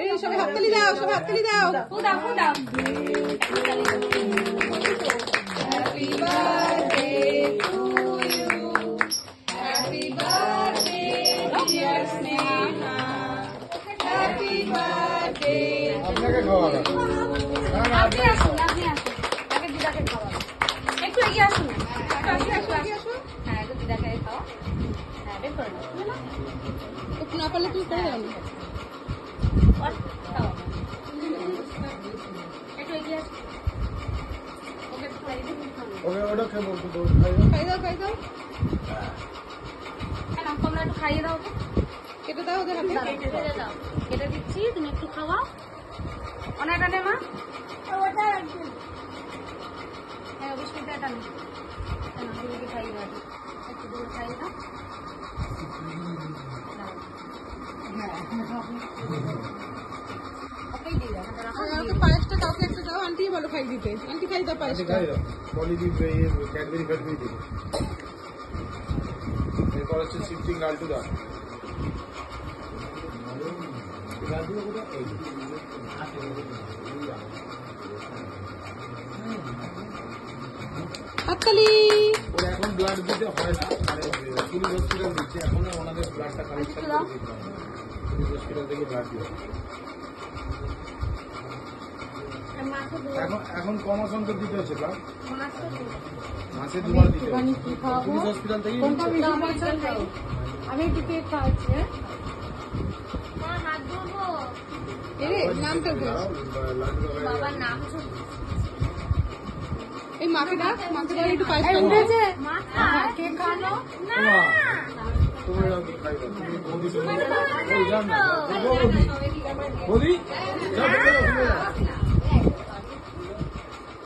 এই সবাই হাততালি দাও, সবাই হাততালি দাও। Happy birthday to you, happy birthday dear Sneha, happy birthday. আপনাকে খাওয়ালাম। আপনি আসুন, আপনি আসুন, আগে দিদাকে খাওয়াবো। একটু এগিয়ে আসুন, হ্যাঁ একটু দিদাকে খাওয়া। হ্যাঁ বের করে নাও, একটু না পারলে তুমি করে দাও না। খাওয়া একটু এগিয়ে আসুন। ওকে একটু খাইয়ে দিন। ওকে ওটা খেয়ে খাই দাও, খাই দাও, হ্যাঁ তোমরা একটু খাইয়ে দাও ওকে। কেটে দাও ওদের হাতে। কেটে দাও, কেটে দিচ্ছি, তুমি একটু খাওয়াও। অনেকটা নে মা। হ্যাঁ বিস্কুটটা এটা নে, দিদিকে খাইয়ে দাও, একটু দূরে খাইয়ে দাও। ওকেই দিয়ে দাও, ওকে পায়েসটা কাউকে একটা দাও, আন্টি বলো খাই দিতে। আন্টি খাই দাও পায়েসটা। পলিডিপ ক্যাডবেরি ফ্যাডবেরি দিন। এরপর হচ্ছে শিফটিং লালটু দা। হাততালি। ওর এখন ব্লাড দিতে হয় না, মানে পুলিশ হসপিটাল দিচ্ছে, এখন ওনাদের ব্লাডটা কালেকশন করে দিতে হয়। পুলিশ হসপিটাল থেকে ব্লাড দিয়ে এখন ক মাস অন্তর দিতে হচ্ছে ব্লাড? মাসে দুবার দিতে হয়। পুলিশ হসপিটাল থেকে আমি একটু কেক খাওয়াচ্ছি। হাত ধরবো, এরে নামটা বল। বাবার নাম এই মাকে ডাক, মাকে ডাক একটু পায়েসটা দাও। কেক খাওয়ানো না, তোমরা কি খাইবে? বৌদি বৌদি